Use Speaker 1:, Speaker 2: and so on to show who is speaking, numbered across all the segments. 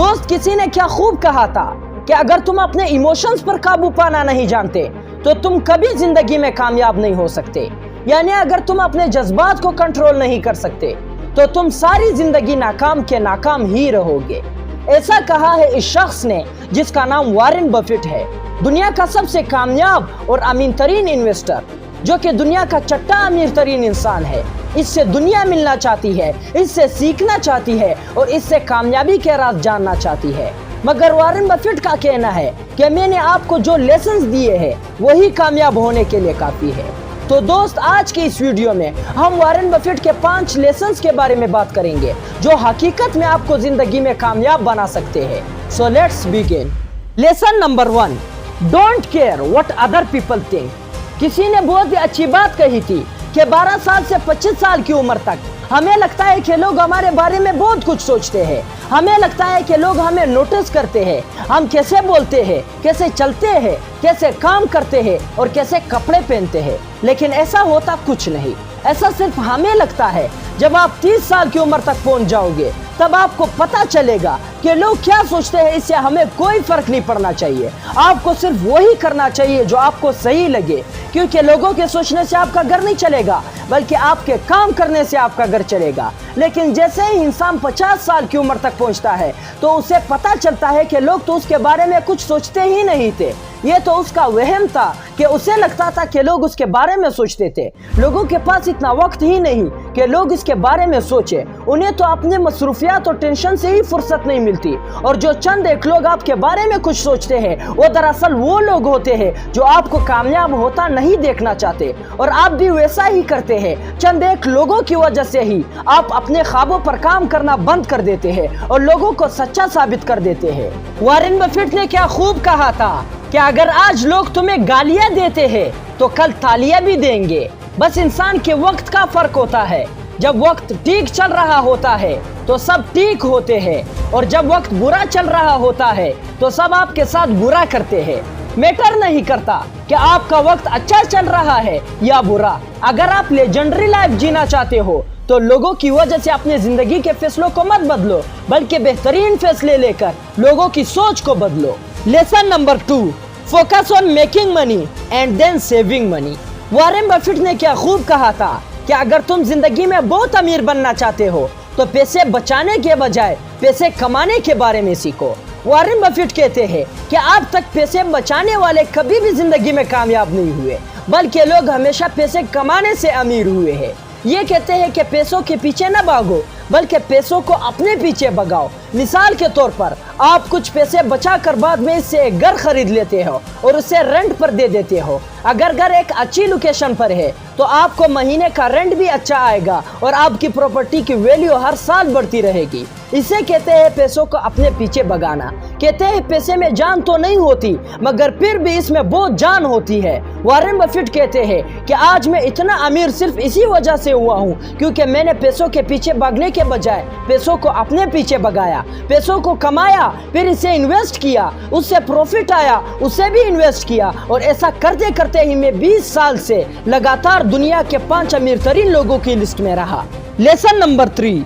Speaker 1: दोस्त, किसी ने क्या खूब कहा था कि अगर तुम अपने इमोशंस पर काबू पाना नहीं जानते तो तुम कभी जिंदगी में कामयाब नहीं हो सकते। यानी अगर तुम अपने जज्बात को कंट्रोल नहीं कर सकते तो तुम सारी जिंदगी नाकाम के नाकाम ही रहोगे। ऐसा कहा है इस शख्स ने जिसका नाम वॉरेन बफेट है, दुनिया का सबसे कामयाब और अमीन तरीन इन्वेस्टर, जो कि दुनिया का छठा अमीर तरीन इंसान है। इससे दुनिया मिलना चाहती है, इससे सीखना चाहती है और इससे कामयाबी के राज जानना चाहती है। मगर वॉरेन बफेट का कहना है कि मैंने आपको जो लेसन्स दिए हैं वही कामयाब होने के लिए काफी है। तो दोस्त, आज के इस वीडियो में हम वॉरेन बफेट के 5 लेसन्स के बारे में बात करेंगे जो हकीकत में आपको जिंदगी में कामयाब बना सकते हैं। So let's begin. Lesson number 1, don't care what other people think. किसी ने बहुत ही अच्छी बात कही थी कि 12 साल से 25 साल की उम्र तक हमें लगता है कि लोग हमारे बारे में बहुत कुछ सोचते हैं। हमें लगता है कि लोग हमें नोटिस करते हैं, हम कैसे बोलते हैं, कैसे चलते हैं, कैसे काम करते हैं और कैसे कपड़े पहनते हैं। लेकिन ऐसा होता कुछ नहीं। ऐसा सिर्फ हमें लगता है। जब आप 30 साल की उम्र तक पहुंच जाओगे तब आपको पता चलेगा कि लोग क्या सोचते हैं, इससे हमें कोई फर्क नहीं पड़ना चाहिए। आपको सिर्फ वही करना चाहिए जो आपको सही लगे, क्योंकि लोगों के सोचने से आपका घर नहीं चलेगा बल्कि आपके काम करने से आपका घर चलेगा। लेकिन जैसे ही इंसान 50 साल की उम्र तक पहुंचता है तो उसे पता चलता है कि लोग तो उसके बारे में कुछ सोचते ही नहीं थे। ये तो उसका वहम था कि उसे लगता था कि लोग उसके बारे में सोचते थे। लोगों के पास इतना वक्त ही नहीं कि लोग इसके बारे में सोचे। उन्हें तो अपने मसरूफियात और टेंशन से ही फुर्सत नहीं मिलती। और जो चंद एक लोग आपके बारे में कुछ सोचते हैं वो दरअसल वो लोग होते हैं जो आपको कामयाब होता नहीं देखना चाहते। और आप भी वैसा ही करते हैं। चंद एक लोगों की वजह से ही आप अपने ख्वाबों पर काम करना बंद कर देते हैं और लोगों को सच्चा साबित कर देते हैं। वॉरेन बफेट ने क्या खूब कहा था कि अगर आज लोग तुम्हें गालियां देते हैं तो कल तालियां भी देंगे। बस इंसान के वक्त का फर्क होता है। जब वक्त ठीक चल रहा होता है तो सब ठीक होते हैं और जब वक्त बुरा चल रहा होता है तो सब आपके साथ बुरा करते हैं। मैटर नहीं करता कि आपका वक्त अच्छा चल रहा है या बुरा। अगर आप लेजेंडरी लाइफ जीना चाहते हो तो लोगों की वजह से अपनी जिंदगी के फैसलों को मत बदलो, बल्कि बेहतरीन फैसले लेकर लोगों की सोच को बदलो। Lesson number 2, focus on making money and then saving money. Warren Buffett ने क्या खूब कहा था कि अगर तुम जिंदगी में बहुत अमीर बनना चाहते हो तो पैसे बचाने के बजाय पैसे कमाने के बारे में सीखो। वॉरेन बफेट कहते हैं कि आज तक पैसे बचाने वाले कभी भी जिंदगी में कामयाब नहीं हुए, बल्कि लोग हमेशा पैसे कमाने से अमीर हुए हैं। ये कहते हैं कि पैसों के पीछे न भागो बल्कि पैसों को अपने पीछे भगाओ। मिसाल के तौर पर आप कुछ पैसे बचा कर बाद में इससे एक घर खरीद लेते हो और उसे रेंट पर दे देते हो। अगर घर एक अच्छी लोकेशन पर है तो आपको महीने का रेंट भी अच्छा आएगा और आपकी प्रॉपर्टी की वैल्यू हर साल बढ़ती रहेगी। इसे कहते हैं पैसों को अपने पीछे भगाना। कहते हैं पैसे में जान तो नहीं होती मगर फिर भी इसमें बहुत जान होती है। वॉरेन बफेट कहते हैं कि आज मैं इतना अमीर सिर्फ इसी वजह से हुआ हूँ क्योंकि मैंने पैसों के पीछे भागने के बजाय पैसों को अपने पीछे भगाया, पैसों को कमाया, फिर इसे इन्वेस्ट किया, उससे प्रॉफिट आया, उसे भी इन्वेस्ट किया और ऐसा करते करते ही मैं 20 साल से लगातार दुनिया के 5 अमीर तरीन लोगों की लिस्ट में रहा। Lesson number 3,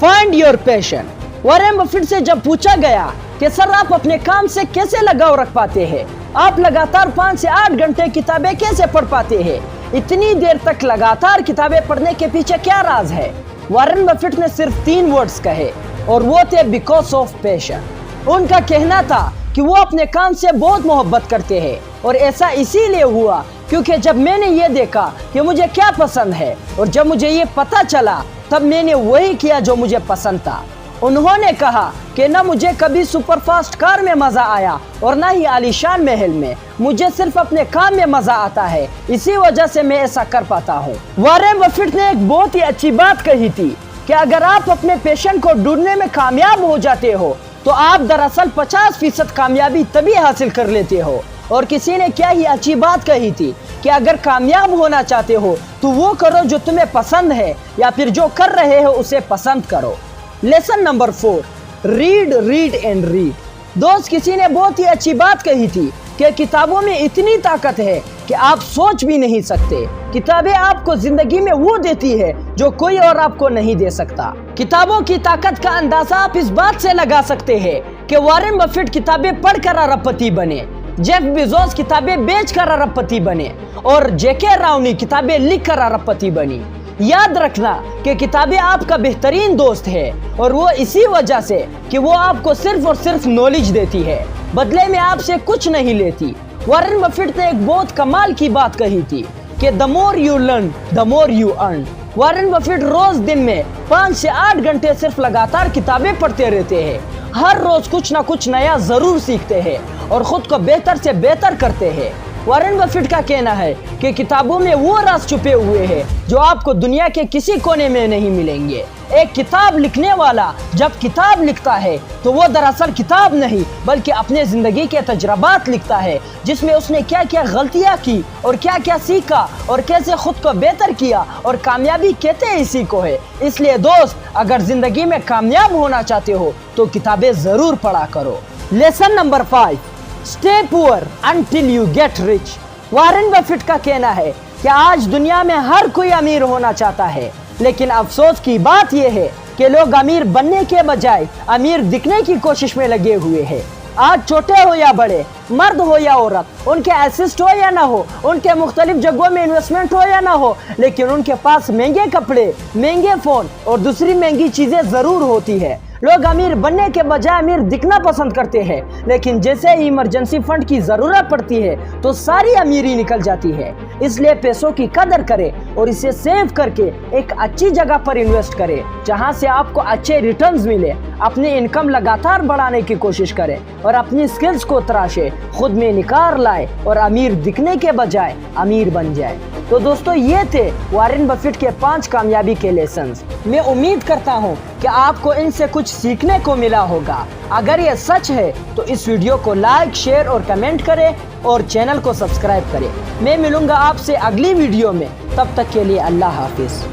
Speaker 1: find your passion. Warren Buffett से जब पूछा गया कि सर आप अपने काम से कैसे लगाव रख पाते हैं, आप लगातार 5 से 8 घंटे किताबें कैसे पढ़ पाते हैं, इतनी देर तक लगातार किताबें पढ़ने के पीछे क्या राज है, वॉरेन बफेट ने सिर्फ 3 वर्ड्स कहे और वो थे बिकॉज ऑफ पैशन। उनका कहना था कि वो अपने काम से बहुत मोहब्बत करते हैं और ऐसा इसीलिए हुआ क्योंकि जब मैंने ये देखा कि मुझे क्या पसंद है और जब मुझे ये पता चला तब मैंने वही किया जो मुझे पसंद था। उन्होंने कहा कि न मुझे कभी सुपरफास्ट कार में मजा आया और न ही आलीशान महल में, मुझे सिर्फ अपने काम में मजा आता है, इसी वजह से मैं ऐसा कर पाता हूँ। वॉरेन बफेट ने एक बहुत ही अच्छी बात कही थी कि अगर आप अपने पैशन को ढूंढने में कामयाब हो जाते हो तो आप दरअसल 50% कामयाबी तभी हासिल कर लेते हो। और किसी ने क्या ही अच्छी बात कही थी कि अगर कामयाब होना चाहते हो तो वो करो जो तुम्हें पसंद है या फिर जो कर रहे हो उसे पसंद करो। Lesson number 4, read read and read. दोस्त, किसी ने बहुत ही अच्छी बात कही थी कि किताबों में इतनी ताकत है कि आप सोच भी नहीं सकते। किताबें आपको जिंदगी में वो देती है जो कोई और आपको नहीं दे सकता। किताबों की ताकत का अंदाजा आप इस बात से लगा सकते हैं कि वॉरेन बफेट किताबें पढ़कर अरबपति बने, जेफ बेजोस किताबें बेचकर अरबपति बने और जेके राउनी किताबें लिखकर अरबपति बनी। याद रखना कि किताबें आपका बेहतरीन दोस्त है, और वो इसी वजह से कि वो आपको सिर्फ और सिर्फ नॉलेज देती है, बदले में आपसे कुछ नहीं लेती। वॉरेन बफेट ने एक बहुत कमाल की बात कही थी कि the more you learn the more you earn. Warren Buffett रोज दिन में 5 से 8 घंटे सिर्फ लगातार किताबें पढ़ते रहते हैं। हर रोज कुछ ना कुछ नया जरूर सीखते हैं और खुद को बेहतर से बेहतर करते हैं। वॉरेन बफेट का कहना है कि किताबों में वो राज छुपे हुए हैं जो आपको दुनिया के किसी कोने में नहीं मिलेंगे। एक किताब लिखने वाला जब किताब लिखता है तो वो दरअसल किताब नहीं बल्कि अपने जिंदगी के तजुर्बात लिखता है, जिसमें उसने क्या क्या गलतियां की और क्या क्या सीखा और कैसे खुद को बेहतर किया, और कामयाबी कहते हैं इसी को है। इसलिए दोस्त, अगर जिंदगी में कामयाब होना चाहते हो तो किताबें जरूर पढ़ा करो। Lesson number 5, stay poor until you get rich. Warren Buffett का कहना है कि आज दुनिया में हर कोई अमीर होना चाहता है, लेकिन अफसोस की बात यह है कि लोग अमीर बनने के बजाय अमीर दिखने की कोशिश में लगे हुए हैं। आज छोटे हो या बड़े, मर्द हो या औरत, उनके असिस्ट हो या ना हो, उनके मुख्तलिफ जगहों में इन्वेस्टमेंट हो या ना हो, लेकिन उनके पास महंगे कपड़े, महंगे फोन और दूसरी महंगी चीजें जरूर होती है। लोग अमीर बनने के बजाय अमीर दिखना पसंद करते हैं, लेकिन जैसे ही इमरजेंसी फंड की जरूरत पड़ती है तो सारी अमीरी निकल जाती है। इसलिए पैसों की कदर करें और इसे सेव करके एक अच्छी जगह पर इन्वेस्ट करें जहां से आपको अच्छे रिटर्न्स मिले। अपनी इनकम लगातार बढ़ाने की कोशिश करें और अपनी स्किल्स को तराशे, खुद में निखार लाए और अमीर दिखने के बजाय अमीर बन जाए। तो दोस्तों, ये थे वॉरेन बफेट के 5 कामयाबी के लेसन्स। मैं उम्मीद करता हूँ कि आपको इनसे कुछ सीखने को मिला होगा। अगर ये सच है तो इस वीडियो को लाइक, शेयर और कमेंट करें और चैनल को सब्सक्राइब करें। मैं मिलूंगा आपसे अगली वीडियो में, तब तक के लिए अल्लाह हाफिज।